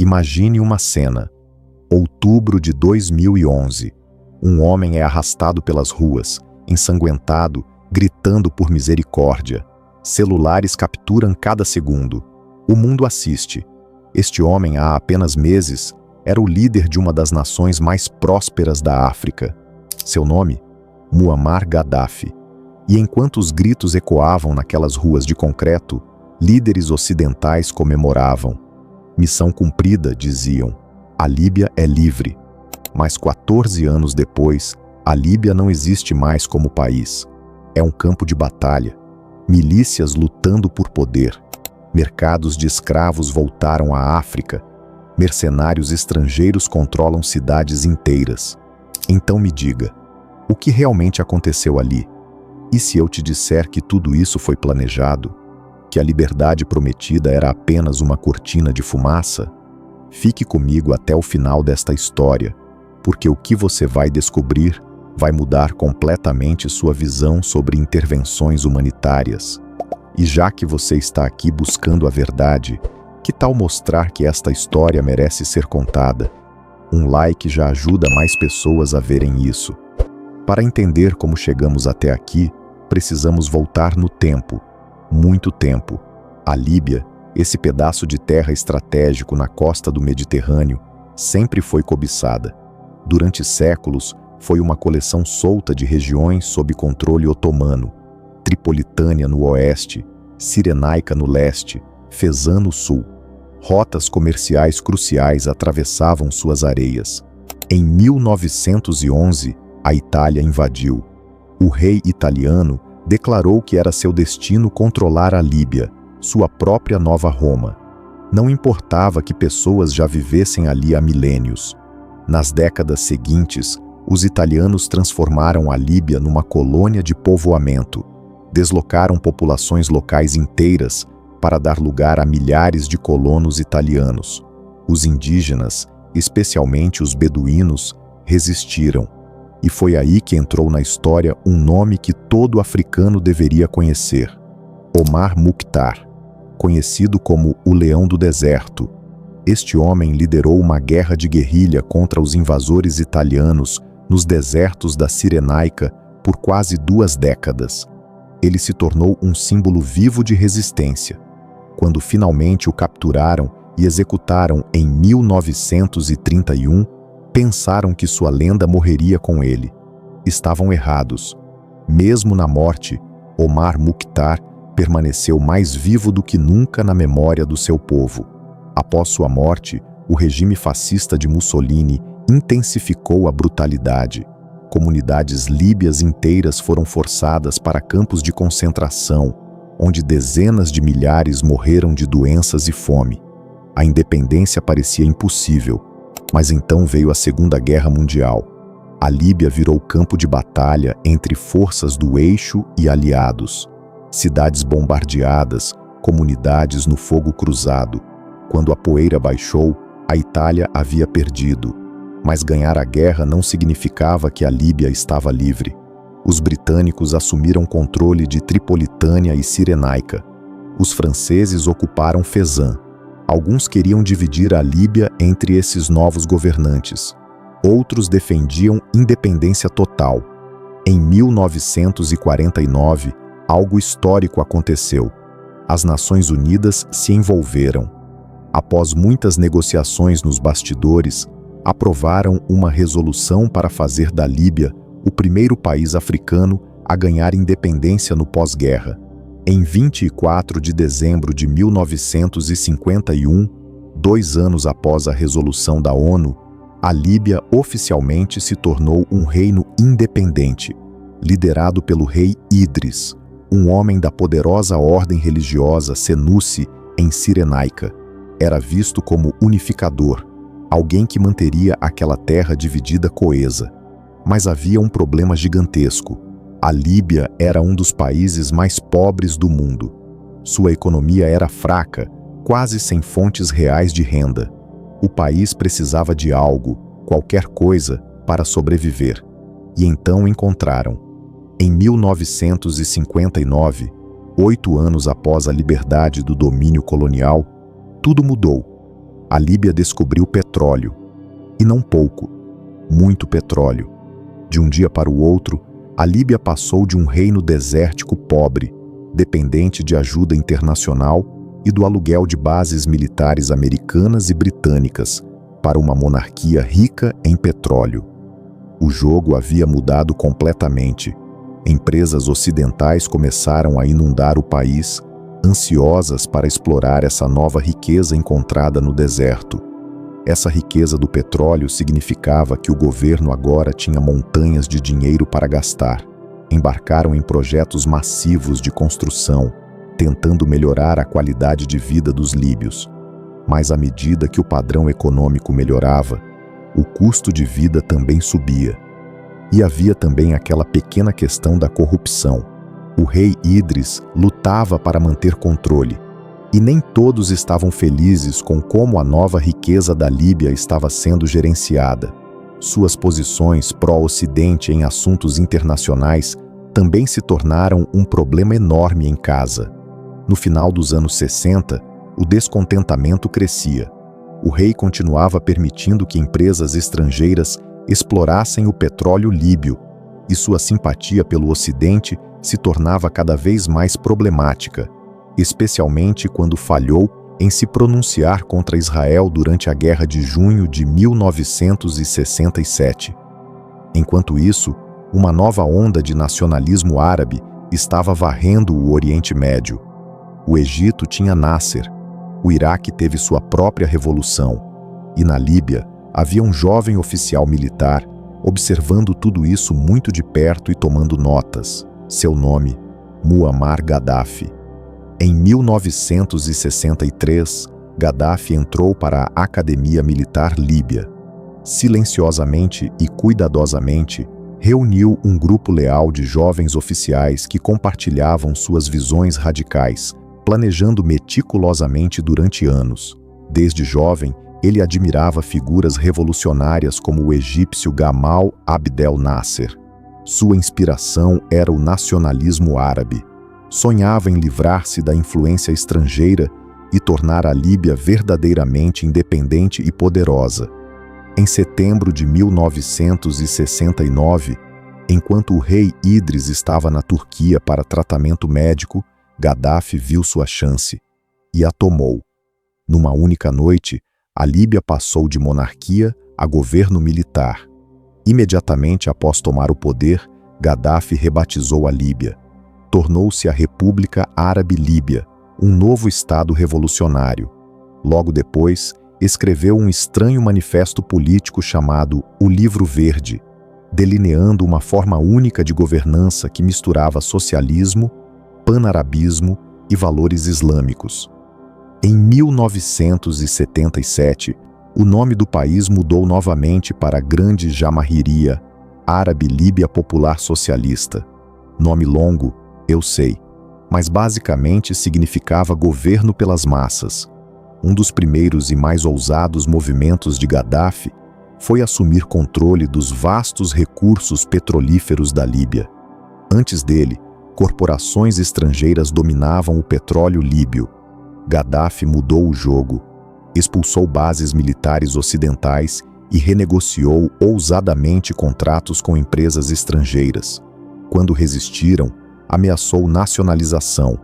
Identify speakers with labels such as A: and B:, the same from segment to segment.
A: Imagine uma cena. Outubro de 2011. Um homem é arrastado pelas ruas, ensanguentado, gritando por misericórdia. Celulares capturam cada segundo. O mundo assiste. Este homem, há apenas meses, era o líder de uma das nações mais prósperas da África. Seu nome? Muammar Gaddafi. E enquanto os gritos ecoavam naquelas ruas de concreto, líderes ocidentais comemoravam. Missão cumprida, diziam. A Líbia é livre. Mas 14 anos depois, a Líbia não existe mais como país. É um campo de batalha. Milícias lutando por poder. Mercados de escravos voltaram à África. Mercenários estrangeiros controlam cidades inteiras. Então me diga, o que realmente aconteceu ali? E se eu te disser que tudo isso foi planejado? Que a liberdade prometida era apenas uma cortina de fumaça? Fique comigo até o final desta história, porque o que você vai descobrir vai mudar completamente sua visão sobre intervenções humanitárias. E já que você está aqui buscando a verdade, que tal mostrar que esta história merece ser contada? Um like já ajuda mais pessoas a verem isso. Para entender como chegamos até aqui, precisamos voltar no tempo, muito tempo. A Líbia, esse pedaço de terra estratégico na costa do Mediterrâneo, sempre foi cobiçada. Durante séculos, foi uma coleção solta de regiões sob controle otomano. Tripolitânia no oeste, Cirenaica no leste, Fezan no sul. Rotas comerciais cruciais atravessavam suas areias. Em 1911, a Itália invadiu. O rei italiano declarou que era seu destino controlar a Líbia, sua própria nova Roma. Não importava que pessoas já vivessem ali há milênios. Nas décadas seguintes, os italianos transformaram a Líbia numa colônia de povoamento. Deslocaram populações locais inteiras para dar lugar a milhares de colonos italianos. Os indígenas, especialmente os beduínos, resistiram. E foi aí que entrou na história um nome que todo africano deveria conhecer: Omar Mukhtar, conhecido como o Leão do Deserto. Este homem liderou uma guerra de guerrilha contra os invasores italianos nos desertos da Cirenaica por quase 2 décadas. Ele se tornou um símbolo vivo de resistência. Quando finalmente o capturaram e executaram em 1931, pensaram que sua lenda morreria com ele. Estavam errados. Mesmo na morte, Omar Mukhtar permaneceu mais vivo do que nunca na memória do seu povo. Após sua morte, o regime fascista de Mussolini intensificou a brutalidade. Comunidades líbias inteiras foram forçadas para campos de concentração, onde dezenas de milhares morreram de doenças e fome. A independência parecia impossível. Mas então veio a Segunda Guerra Mundial. A Líbia virou campo de batalha entre forças do eixo e aliados. Cidades bombardeadas, comunidades no fogo cruzado. Quando a poeira baixou, a Itália havia perdido. Mas ganhar a guerra não significava que a Líbia estava livre. Os britânicos assumiram controle de Tripolitânia e Cirenaica. Os franceses ocuparam Fezan. Alguns queriam dividir a Líbia entre esses novos governantes. Outros defendiam independência total. Em 1949, algo histórico aconteceu. As Nações Unidas se envolveram. Após muitas negociações nos bastidores, aprovaram uma resolução para fazer da Líbia o primeiro país africano a ganhar independência no pós-guerra. Em 24 de dezembro de 1951, 2 anos após a resolução da ONU, a Líbia oficialmente se tornou um reino independente, liderado pelo rei Idris, um homem da poderosa ordem religiosa Senussi em Cirenaica. Era visto como unificador, alguém que manteria aquela terra dividida coesa. Mas havia um problema gigantesco. A Líbia era um dos países mais pobres do mundo. Sua economia era fraca, quase sem fontes reais de renda. O país precisava de algo, qualquer coisa, para sobreviver. E então encontraram. Em 1959, 8 anos após a liberdade do domínio colonial, tudo mudou. a Líbia descobriu petróleo. E não pouco, muito petróleo. De um dia para o outro, a Líbia passou de um reino desértico pobre, dependente de ajuda internacional e do aluguel de bases militares americanas e britânicas, para uma monarquia rica em petróleo. O jogo havia mudado completamente. Empresas ocidentais começaram a inundar o país, ansiosas para explorar essa nova riqueza encontrada no deserto. Essa riqueza do petróleo significava que o governo agora tinha montanhas de dinheiro para gastar. Embarcaram em projetos massivos de construção, tentando melhorar a qualidade de vida dos líbios. Mas à medida que o padrão econômico melhorava, o custo de vida também subia. E havia também aquela pequena questão da corrupção. O rei Idris lutava para manter controle, e nem todos estavam felizes com como a nova riqueza da Líbia estava sendo gerenciada. Suas posições pró-Ocidente em assuntos internacionais também se tornaram um problema enorme em casa. No final dos anos 60, o descontentamento crescia. O rei continuava permitindo que empresas estrangeiras explorassem o petróleo líbio, e sua simpatia pelo Ocidente se tornava cada vez mais problemática, especialmente quando falhou em se pronunciar contra Israel durante a Guerra de Junho de 1967. Enquanto isso, uma nova onda de nacionalismo árabe estava varrendo o Oriente Médio. O Egito tinha Nasser, o Iraque teve sua própria revolução, e na Líbia havia um jovem oficial militar observando tudo isso muito de perto e tomando notas. Seu nome, Muammar Gaddafi. Em 1963, Gaddafi entrou para a Academia Militar Líbia. Silenciosamente e cuidadosamente, reuniu um grupo leal de jovens oficiais que compartilhavam suas visões radicais, planejando meticulosamente durante anos. Desde jovem, ele admirava figuras revolucionárias como o egípcio Gamal Abdel Nasser. Sua inspiração era o nacionalismo árabe. Sonhava em livrar-se da influência estrangeira e tornar a Líbia verdadeiramente independente e poderosa. Em setembro de 1969, enquanto o rei Idris estava na Turquia para tratamento médico, Gaddafi viu sua chance e a tomou. Numa única noite, a Líbia passou de monarquia a governo militar. Imediatamente após tomar o poder, Gaddafi rebatizou a Líbia. Tornou-se a República Árabe Líbia, um novo estado revolucionário. Logo depois, escreveu um estranho manifesto político chamado O Livro Verde, delineando uma forma única de governança que misturava socialismo, panarabismo e valores islâmicos. Em 1977, o nome do país mudou novamente para Grande Jamahiriya, Árabe Líbia Popular Socialista. Nome longo, eu sei, mas basicamente significava governo pelas massas. Um dos primeiros e mais ousados movimentos de Gaddafi foi assumir controle dos vastos recursos petrolíferos da Líbia. Antes dele, corporações estrangeiras dominavam o petróleo líbio. Gaddafi mudou o jogo, expulsou bases militares ocidentais e renegociou ousadamente contratos com empresas estrangeiras. Quando resistiram, ameaçou nacionalização,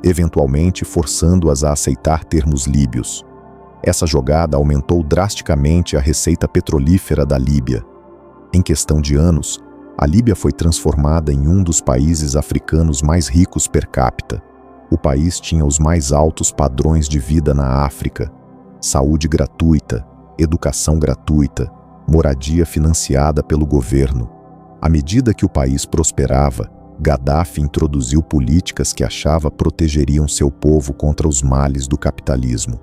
A: eventualmente forçando-as a aceitar termos líbios. Essa jogada aumentou drasticamente a receita petrolífera da Líbia. Em questão de anos, a Líbia foi transformada em um dos países africanos mais ricos per capita. O país tinha os mais altos padrões de vida na África: saúde gratuita, educação gratuita, moradia financiada pelo governo. À medida que o país prosperava, Gaddafi introduziu políticas que achava protegeriam seu povo contra os males do capitalismo.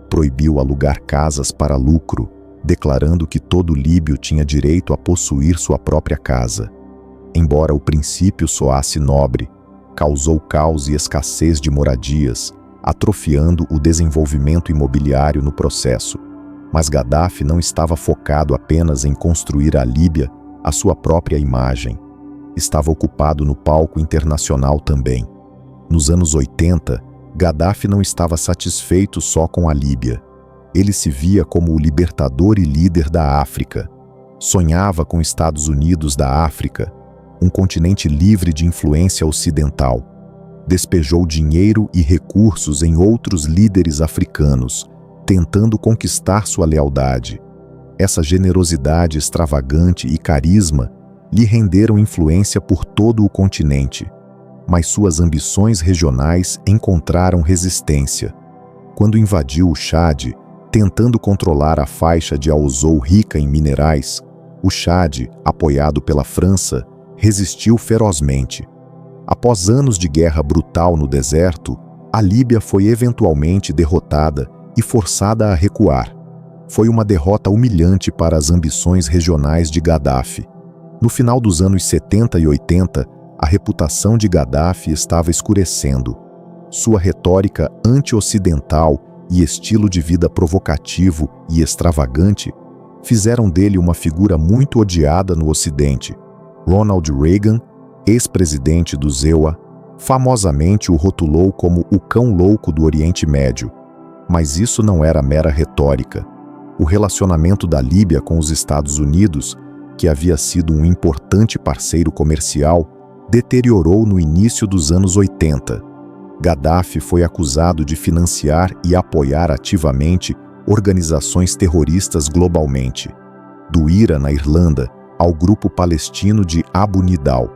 A: Proibiu alugar casas para lucro, declarando que todo líbio tinha direito a possuir sua própria casa. Embora o princípio soasse nobre, causou caos e escassez de moradias, atrofiando o desenvolvimento imobiliário no processo. Mas Gaddafi não estava focado apenas em construir a Líbia a sua própria imagem. Estava ocupado no palco internacional também. Nos anos 80, Gaddafi não estava satisfeito só com a Líbia. Ele se via como o libertador e líder da África. Sonhava com Estados Unidos da África, um continente livre de influência ocidental. Despejou dinheiro e recursos em outros líderes africanos, tentando conquistar sua lealdade. Essa generosidade extravagante e carisma lhe renderam influência por todo o continente, mas suas ambições regionais encontraram resistência. Quando invadiu o Chad, tentando controlar a faixa de Auzou rica em minerais, o Chad, apoiado pela França, resistiu ferozmente. Após anos de guerra brutal no deserto, a Líbia foi eventualmente derrotada e forçada a recuar. Foi uma derrota humilhante para as ambições regionais de Gaddafi. No final dos anos 70 e 80, a reputação de Gaddafi estava escurecendo. Sua retórica anti-ocidental e estilo de vida provocativo e extravagante fizeram dele uma figura muito odiada no Ocidente. Ronald Reagan, ex-presidente do ZEUA, famosamente o rotulou como o cão louco do Oriente Médio. Mas isso não era mera retórica. O relacionamento da Líbia com os Estados Unidos, que havia sido um importante parceiro comercial, deteriorou no início dos anos 80. Gaddafi foi acusado de financiar e apoiar ativamente organizações terroristas globalmente, do IRA na Irlanda ao grupo palestino de Abu Nidal.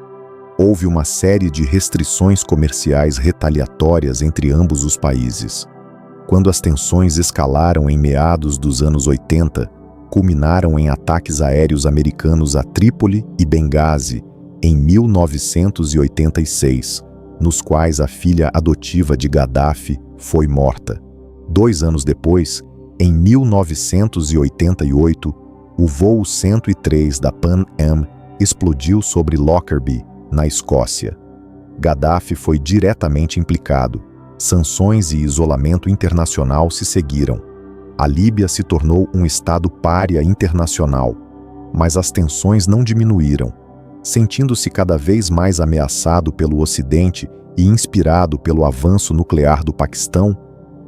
A: Houve uma série de restrições comerciais retaliatórias entre ambos os países. Quando as tensões escalaram em meados dos anos 80, culminaram em ataques aéreos americanos a Trípoli e Benghazi em 1986, nos quais a filha adotiva de Gaddafi foi morta. 2 anos depois, em 1988, o voo 103 da Pan Am explodiu sobre Lockerbie, na Escócia. Gaddafi foi diretamente implicado. Sanções e isolamento internacional se seguiram. A Líbia se tornou um estado pária internacional, mas as tensões não diminuíram. Sentindo-se cada vez mais ameaçado pelo Ocidente e inspirado pelo avanço nuclear do Paquistão,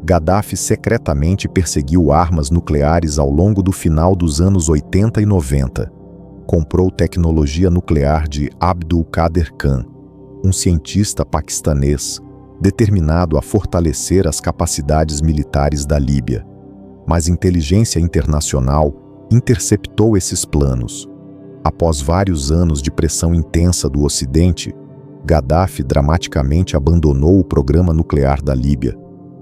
A: Gaddafi secretamente perseguiu armas nucleares ao longo do final dos anos 80 e 90. Comprou tecnologia nuclear de Abdul Qadir Khan, um cientista paquistanês, determinado a fortalecer as capacidades militares da Líbia. Mas inteligência internacional interceptou esses planos. Após vários anos de pressão intensa do Ocidente, Gaddafi dramaticamente abandonou o programa nuclear da Líbia,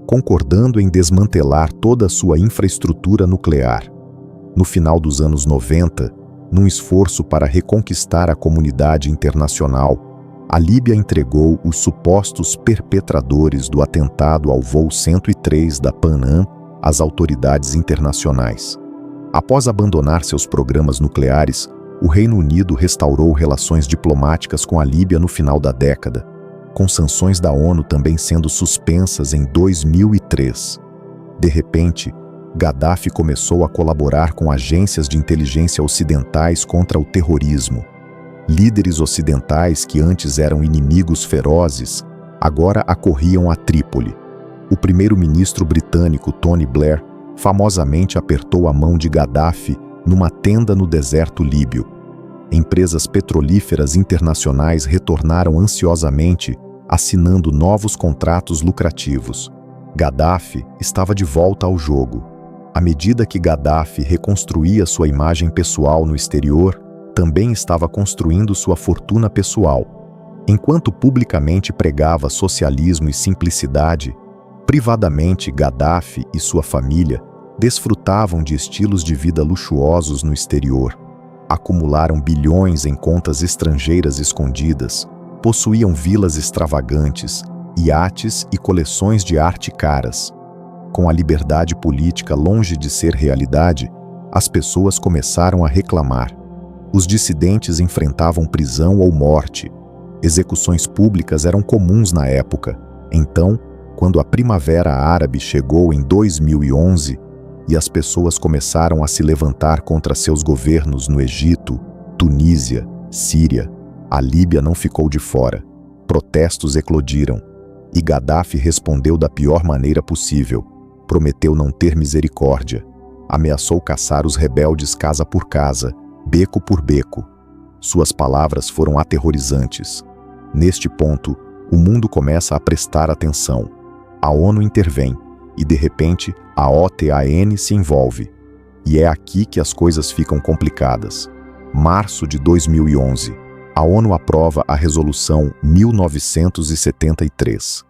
A: concordando em desmantelar toda a sua infraestrutura nuclear. No final dos anos 90, num esforço para reconquistar a comunidade internacional, a Líbia entregou os supostos perpetradores do atentado ao voo 103 da Pan Am às autoridades internacionais. Após abandonar seus programas nucleares, o Reino Unido restaurou relações diplomáticas com a Líbia no final da década, com sanções da ONU também sendo suspensas em 2003. De repente, Gaddafi começou a colaborar com agências de inteligência ocidentais contra o terrorismo. Líderes ocidentais que antes eram inimigos ferozes, agora acorriam a Trípoli. O primeiro-ministro britânico Tony Blair famosamente apertou a mão de Gaddafi numa tenda no deserto líbio. Empresas petrolíferas internacionais retornaram ansiosamente, assinando novos contratos lucrativos. Gaddafi estava de volta ao jogo. À medida que Gaddafi reconstruía sua imagem pessoal no exterior, também estava construindo sua fortuna pessoal. Enquanto publicamente pregava socialismo e simplicidade, privadamente Gaddafi e sua família desfrutavam de estilos de vida luxuosos no exterior. Acumularam bilhões em contas estrangeiras escondidas, possuíam vilas extravagantes, iates e coleções de arte caras. Com a liberdade política longe de ser realidade, as pessoas começaram a reclamar. Os dissidentes enfrentavam prisão ou morte. Execuções públicas eram comuns na época. Então, quando a Primavera Árabe chegou em 2011 e as pessoas começaram a se levantar contra seus governos no Egito, Tunísia, Síria, a Líbia não ficou de fora. Protestos eclodiram e Gaddafi respondeu da pior maneira possível, prometeu não ter misericórdia. Ameaçou caçar os rebeldes casa por casa, beco por beco. Suas palavras foram aterrorizantes. Neste ponto, o mundo começa a prestar atenção. A ONU intervém e, de repente, a OTAN se envolve. E é aqui que as coisas ficam complicadas. Março de 2011. A ONU aprova a Resolução 1973.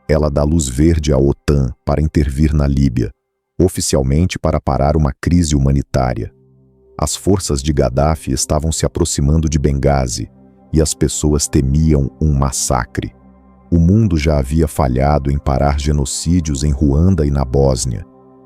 A: Ela dá luz verde à OTAN para intervir na Líbia, oficialmente para parar uma crise humanitária. As forças de Gaddafi estavam se aproximando de Benghazi e as pessoas temiam um massacre. O mundo já havia falhado em parar genocídios em Ruanda e na Bósnia.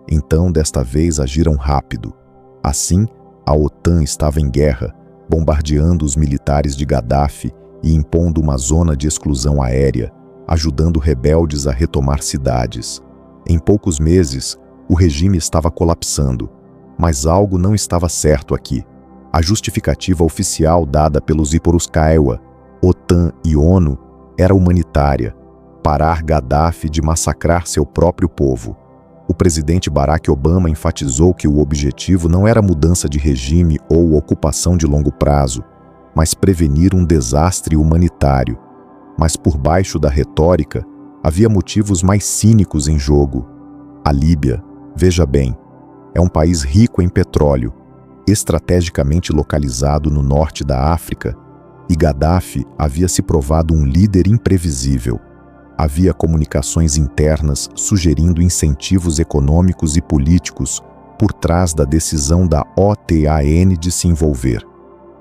A: Então, desta vez, agiram rápido. Assim, a OTAN estava em guerra, bombardeando os militares de Gaddafi e impondo uma zona de exclusão aérea, ajudando rebeldes a retomar cidades. Em poucos meses, o regime estava colapsando, mas algo não estava certo aqui. A justificativa oficial dada pelos Iporuskaiwa, OTAN e ONU era humanitária, parar Gaddafi de massacrar seu próprio povo. O presidente Barack Obama enfatizou que o objetivo não era mudança de regime ou ocupação de longo prazo, mas prevenir um desastre humanitário. Mas por baixo da retórica, havia motivos mais cínicos em jogo. A Líbia, veja bem, é um país rico em petróleo, estrategicamente localizado no norte da África, e Gaddafi havia se provado um líder imprevisível. Havia comunicações internas sugerindo incentivos econômicos e políticos por trás da decisão da OTAN de se envolver.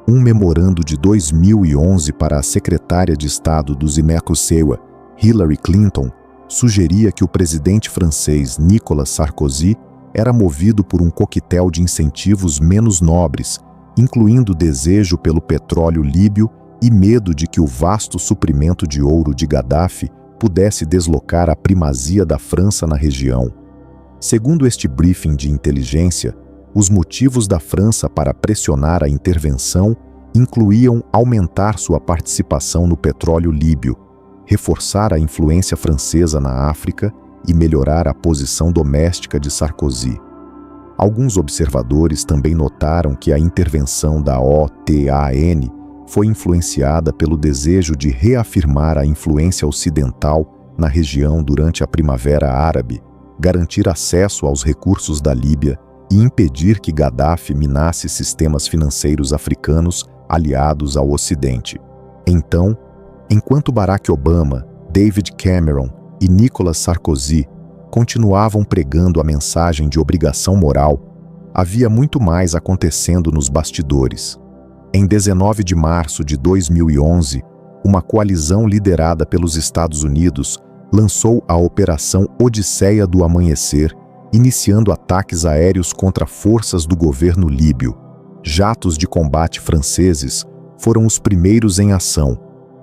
A: Um memorando de 2011 para a secretária de Estado dos Imercosewa, Hillary Clinton, sugeria que o presidente francês Nicolas Sarkozy era movido por um coquetel de incentivos menos nobres, incluindo desejo pelo petróleo líbio e medo de que o vasto suprimento de ouro de Gaddafi pudesse deslocar a primazia da França na região. Segundo este briefing de inteligência, os motivos da França para pressionar a intervenção incluíam aumentar sua participação no petróleo líbio, reforçar a influência francesa na África e melhorar a posição doméstica de Sarkozy. Alguns observadores também notaram que a intervenção da OTAN foi influenciada pelo desejo de reafirmar a influência ocidental na região durante a Primavera Árabe, garantir acesso aos recursos da Líbia e impedir que Gaddafi minasse sistemas financeiros africanos aliados ao Ocidente. Então, enquanto Barack Obama, David Cameron e Nicolas Sarkozy continuavam pregando a mensagem de obrigação moral, havia muito mais acontecendo nos bastidores. Em 19 de março de 2011, uma coalizão liderada pelos Estados Unidos lançou a Operação Odisseia do Amanhecer, iniciando ataques aéreos contra forças do governo líbio. Jatos de combate franceses foram os primeiros em ação,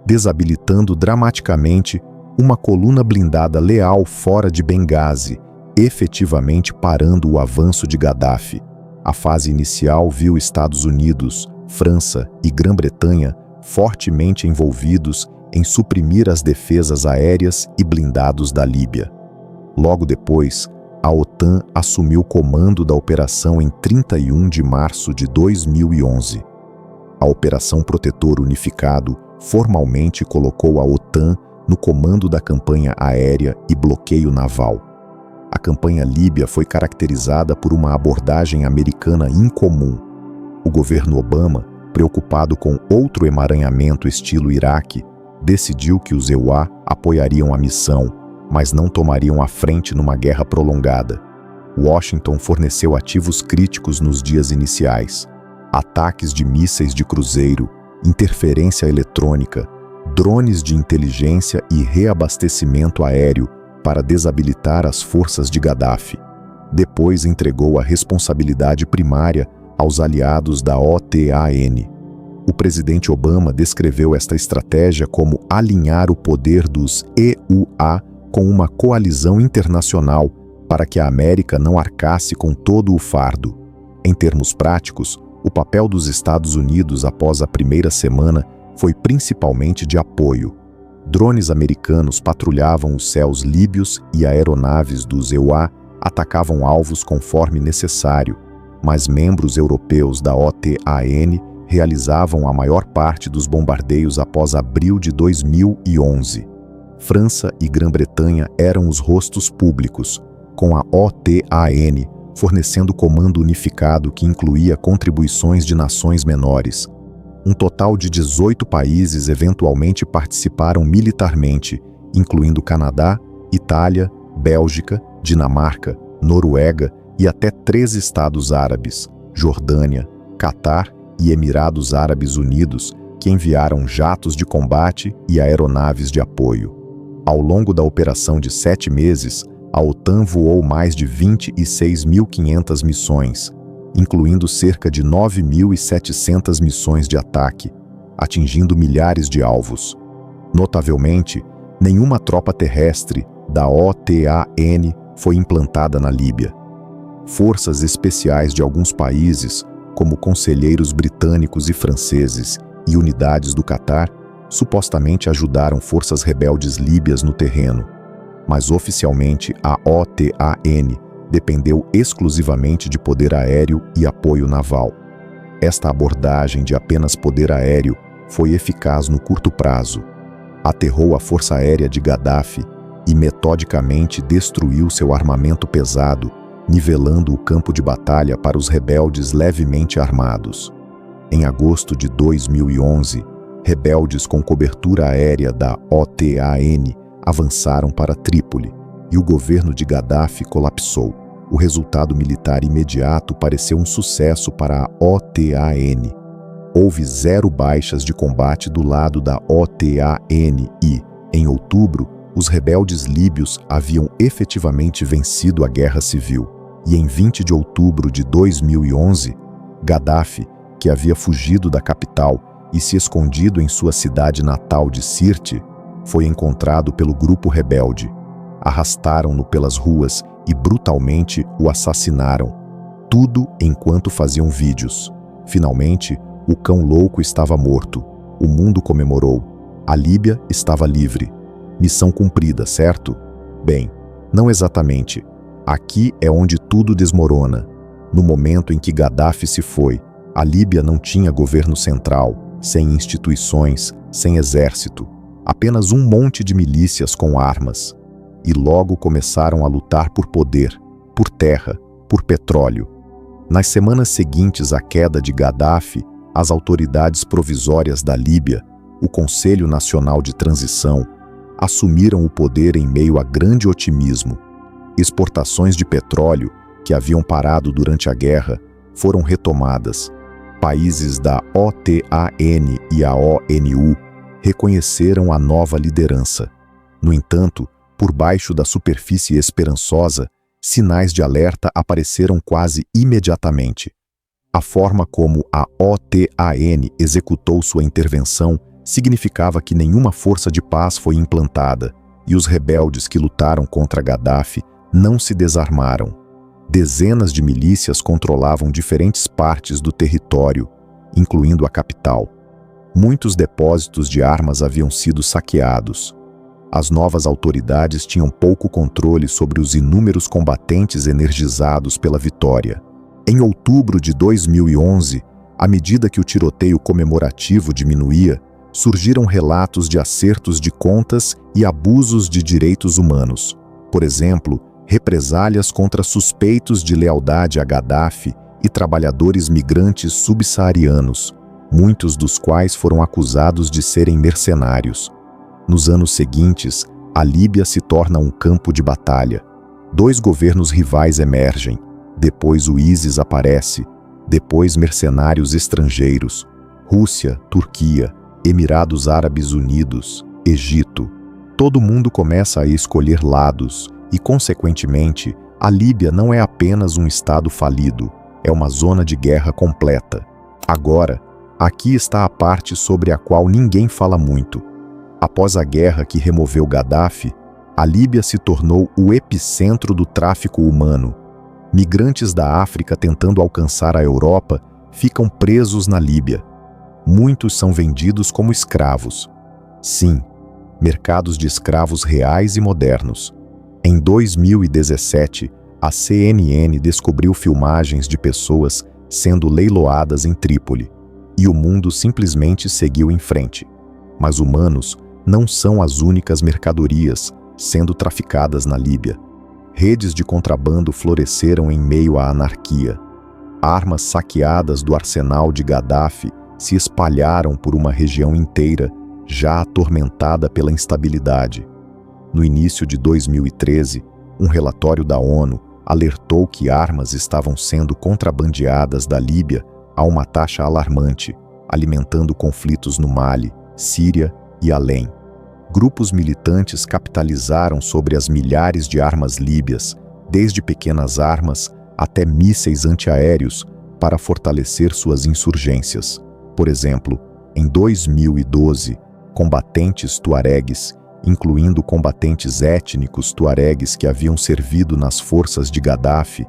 A: desabilitando dramaticamente uma coluna blindada leal fora de Benghazi, efetivamente parando o avanço de Gaddafi. A fase inicial viu Estados Unidos, França e Grã-Bretanha fortemente envolvidos em suprimir as defesas aéreas e blindados da Líbia. Logo depois, a OTAN assumiu o comando da operação em 31 de março de 2011. A Operação Protetor Unificado formalmente colocou a OTAN no comando da campanha aérea e bloqueio naval. A campanha líbia foi caracterizada por uma abordagem americana incomum. O governo Obama, preocupado com outro emaranhamento estilo Iraque, decidiu que os EUA apoiariam a missão, mas não tomariam a frente numa guerra prolongada. Washington forneceu ativos críticos nos dias iniciais: ataques de mísseis de cruzeiro, interferência eletrônica, drones de inteligência e reabastecimento aéreo para desabilitar as forças de Gaddafi. Depois entregou a responsabilidade primária aos aliados da OTAN. O presidente Obama descreveu esta estratégia como alinhar o poder dos EUA com uma coalizão internacional para que a América não arcasse com todo o fardo. Em termos práticos, o papel dos Estados Unidos após a primeira semana foi principalmente de apoio. Drones americanos patrulhavam os céus líbios e aeronaves dos EUA atacavam alvos conforme necessário, mas membros europeus da OTAN realizavam a maior parte dos bombardeios após abril de 2011. França e Grã-Bretanha eram os rostos públicos, com a OTAN fornecendo comando unificado que incluía contribuições de nações menores. Um total de 18 países eventualmente participaram militarmente, incluindo Canadá, Itália, Bélgica, Dinamarca, Noruega e até 3 estados árabes, Jordânia, Catar e Emirados Árabes Unidos, que enviaram jatos de combate e aeronaves de apoio. Ao longo da operação de 7 meses, a OTAN voou mais de 26.500 missões, incluindo cerca de 9.700 missões de ataque, atingindo milhares de alvos. Notavelmente, nenhuma tropa terrestre da OTAN foi implantada na Líbia. Forças especiais de alguns países, como conselheiros britânicos e franceses e unidades do Catar, supostamente ajudaram forças rebeldes líbias no terreno, mas oficialmente a OTAN dependeu exclusivamente de poder aéreo e apoio naval. Esta abordagem de apenas poder aéreo foi eficaz no curto prazo. Aterrou a força aérea de Gaddafi e metodicamente destruiu seu armamento pesado, nivelando o campo de batalha para os rebeldes levemente armados. Em agosto de 2011, rebeldes com cobertura aérea da OTAN avançaram para Trípoli e o governo de Gaddafi colapsou. O resultado militar imediato pareceu um sucesso para a OTAN. Houve 0 baixas de combate do lado da OTAN e, em outubro, os rebeldes líbios haviam efetivamente vencido a guerra civil. E em 20 de outubro de 2011, Gaddafi, que havia fugido da capital e se escondido em sua cidade natal de Sirte, foi encontrado pelo grupo rebelde. Arrastaram-no pelas ruas e brutalmente o assassinaram. Tudo enquanto faziam vídeos. Finalmente, o cão louco estava morto. O mundo comemorou. A Líbia estava livre. Missão cumprida, certo? Bem, não exatamente. Aqui é onde tudo desmorona. No momento em que Gaddafi se foi, a Líbia não tinha governo central, sem instituições, sem exército. Apenas um monte de milícias com armas. E logo começaram a lutar por poder, por terra, por petróleo. Nas semanas seguintes à queda de Gaddafi, as autoridades provisórias da Líbia, o Conselho Nacional de Transição, assumiram o poder em meio a grande otimismo. Exportações de petróleo, que haviam parado durante a guerra, foram retomadas. Países da OTAN e a ONU reconheceram a nova liderança. No entanto, por baixo da superfície esperançosa, sinais de alerta apareceram quase imediatamente. A forma como a OTAN executou sua intervenção significava que nenhuma força de paz foi implantada, e os rebeldes que lutaram contra Gaddafi não se desarmaram. Dezenas de milícias controlavam diferentes partes do território, incluindo a capital. Muitos depósitos de armas haviam sido saqueados. As novas autoridades tinham pouco controle sobre os inúmeros combatentes energizados pela vitória. Em outubro de 2011, à medida que o tiroteio comemorativo diminuía, surgiram relatos de acertos de contas e abusos de direitos humanos. Por exemplo, represálias contra suspeitos de lealdade a Gaddafi e trabalhadores migrantes subsaarianos, muitos dos quais foram acusados de serem mercenários. Nos anos seguintes, a Líbia se torna um campo de batalha. 2 governos rivais emergem, depois o ISIS aparece, depois mercenários estrangeiros, Rússia, Turquia, Emirados Árabes Unidos, Egito. Todo mundo começa a escolher lados e, consequentemente, a Líbia não é apenas um estado falido, é uma zona de guerra completa. Agora, aqui está a parte sobre a qual ninguém fala muito. Após a guerra que removeu Gaddafi, a Líbia se tornou o epicentro do tráfico humano. Migrantes da África tentando alcançar a Europa ficam presos na Líbia. Muitos são vendidos como escravos. Sim, mercados de escravos reais e modernos. Em 2017, A CNN descobriu filmagens de pessoas sendo leiloadas em Trípoli, e o mundo simplesmente seguiu em frente. Mas humanos não são as únicas mercadorias sendo traficadas na Líbia. Redes de contrabando floresceram em meio à anarquia. Armas saqueadas do arsenal de Gaddafi se espalharam por uma região inteira, já atormentada pela instabilidade. No início de 2013, um relatório da ONU alertou que armas estavam sendo contrabandeadas da Líbia a uma taxa alarmante, alimentando conflitos no Mali, Síria e além. Grupos militantes capitalizaram sobre as milhares de armas líbias, desde pequenas armas até mísseis antiaéreos, para fortalecer suas insurgências. Por exemplo, em 2012, combatentes tuaregues, incluindo combatentes étnicos tuaregues que haviam servido nas forças de Gaddafi,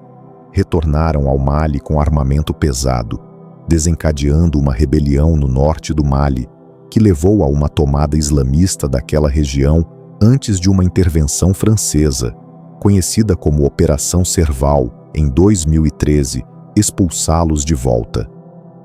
A: retornaram ao Mali com armamento pesado, desencadeando uma rebelião no norte do Mali, que levou a uma tomada islamista daquela região antes de uma intervenção francesa, conhecida como Operação Serval, em 2013, expulsá-los de volta.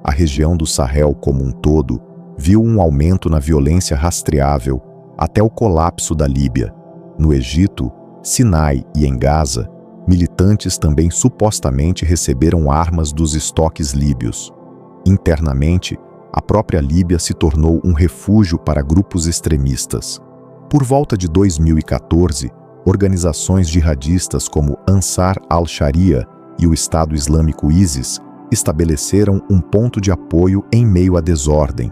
A: A região do Sahel como um todo viu um aumento na violência rastreável até o colapso da Líbia. No Egito, Sinai e em Gaza, militantes também supostamente receberam armas dos estoques líbios. Internamente, a própria Líbia se tornou um refúgio para grupos extremistas. Por volta de 2014, organizações jihadistas como Ansar al-Sharia e o Estado Islâmico ISIS estabeleceram um ponto de apoio em meio à desordem.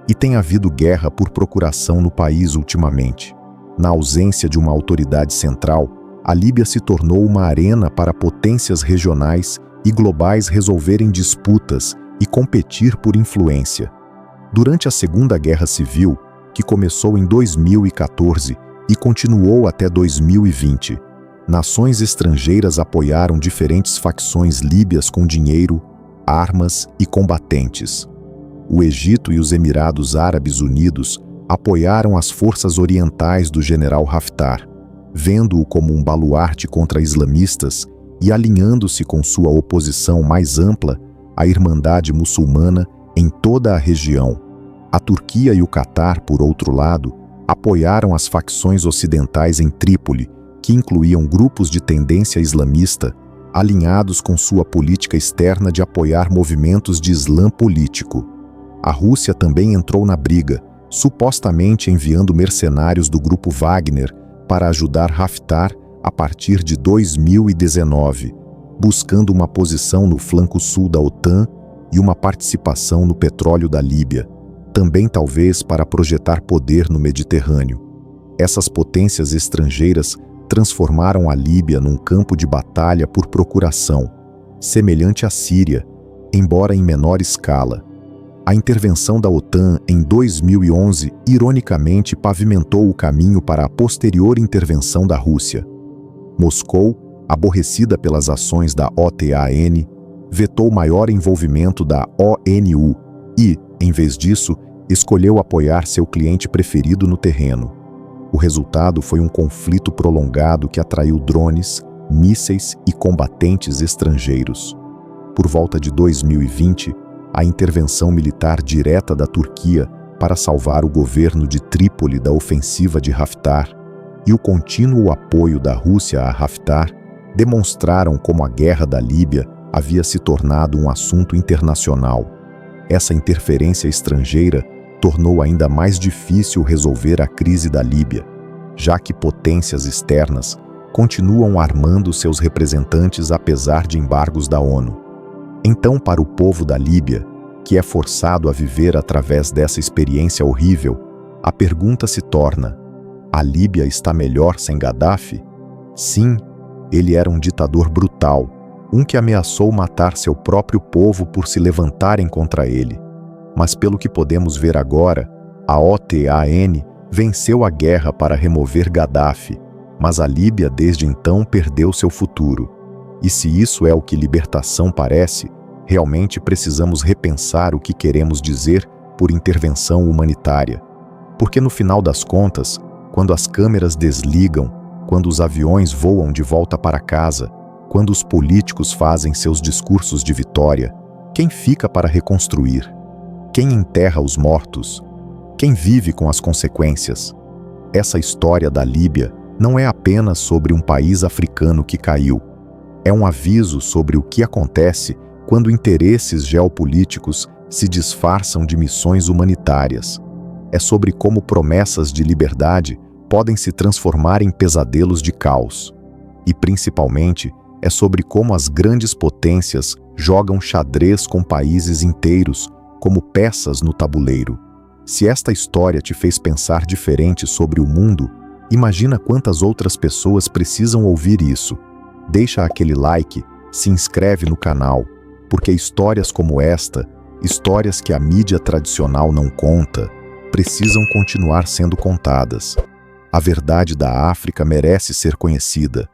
A: E tem havido guerra por procuração no país ultimamente. Na ausência de uma autoridade central, a Líbia se tornou uma arena para potências regionais e globais resolverem disputas e competir por influência. Durante a Segunda Guerra Civil, que começou em 2014 e continuou até 2020, nações estrangeiras apoiaram diferentes facções líbias com dinheiro, armas e combatentes. O Egito e os Emirados Árabes Unidos apoiaram as forças orientais do general Haftar, vendo-o como um baluarte contra islamistas e alinhando-se com sua oposição mais ampla à Irmandade Muçulmana em toda a região. A Turquia e o Catar, por outro lado, apoiaram as facções ocidentais em Trípoli, que incluíam grupos de tendência islamista, alinhados com sua política externa de apoiar movimentos de Islã político. A Rússia também entrou na briga, supostamente enviando mercenários do grupo Wagner para ajudar Haftar a partir de 2019, buscando uma posição no flanco sul da OTAN e uma participação no petróleo da Líbia, também talvez para projetar poder no Mediterrâneo. Essas potências estrangeiras transformaram a Líbia num campo de batalha por procuração, semelhante à Síria, embora em menor escala. A intervenção da OTAN em 2011, ironicamente, pavimentou o caminho para a posterior intervenção da Rússia. Moscou, aborrecida pelas ações da OTAN, vetou maior envolvimento da ONU e, em vez disso, escolheu apoiar seu cliente preferido no terreno. O resultado foi um conflito prolongado que atraiu drones, mísseis e combatentes estrangeiros. Por volta de 2020, a intervenção militar direta da Turquia para salvar o governo de Trípoli da ofensiva de Haftar e o contínuo apoio da Rússia a Haftar demonstraram como a guerra da Líbia havia se tornado um assunto internacional. Essa interferência estrangeira tornou ainda mais difícil resolver a crise da Líbia, já que potências externas continuam armando seus representantes apesar de embargos da ONU. Então, para o povo da Líbia, que é forçado a viver através dessa experiência horrível, a pergunta se torna: a Líbia está melhor sem Gaddafi? Sim, ele era um ditador brutal, um que ameaçou matar seu próprio povo por se levantarem contra ele. Mas pelo que podemos ver agora, a OTAN venceu a guerra para remover Gaddafi, mas a Líbia desde então perdeu seu futuro. E se isso é o que libertação parece, realmente precisamos repensar o que queremos dizer por intervenção humanitária. Porque no final das contas, quando as câmeras desligam, quando os aviões voam de volta para casa, Quando os políticos fazem seus discursos de vitória, quem fica para reconstruir? Quem enterra os mortos? Quem vive com as consequências? Essa história da Líbia não é apenas sobre um país africano que caiu. É um aviso sobre o que acontece quando interesses geopolíticos se disfarçam de missões humanitárias. É sobre como promessas de liberdade podem se transformar em pesadelos de caos. E, principalmente, é sobre como as grandes potências jogam xadrez com países inteiros como peças no tabuleiro. Se esta história te fez pensar diferente sobre o mundo, imagina quantas outras pessoas precisam ouvir isso. Deixa aquele like, se inscreve no canal, porque histórias como esta, histórias que a mídia tradicional não conta, precisam continuar sendo contadas. A verdade da África merece ser conhecida.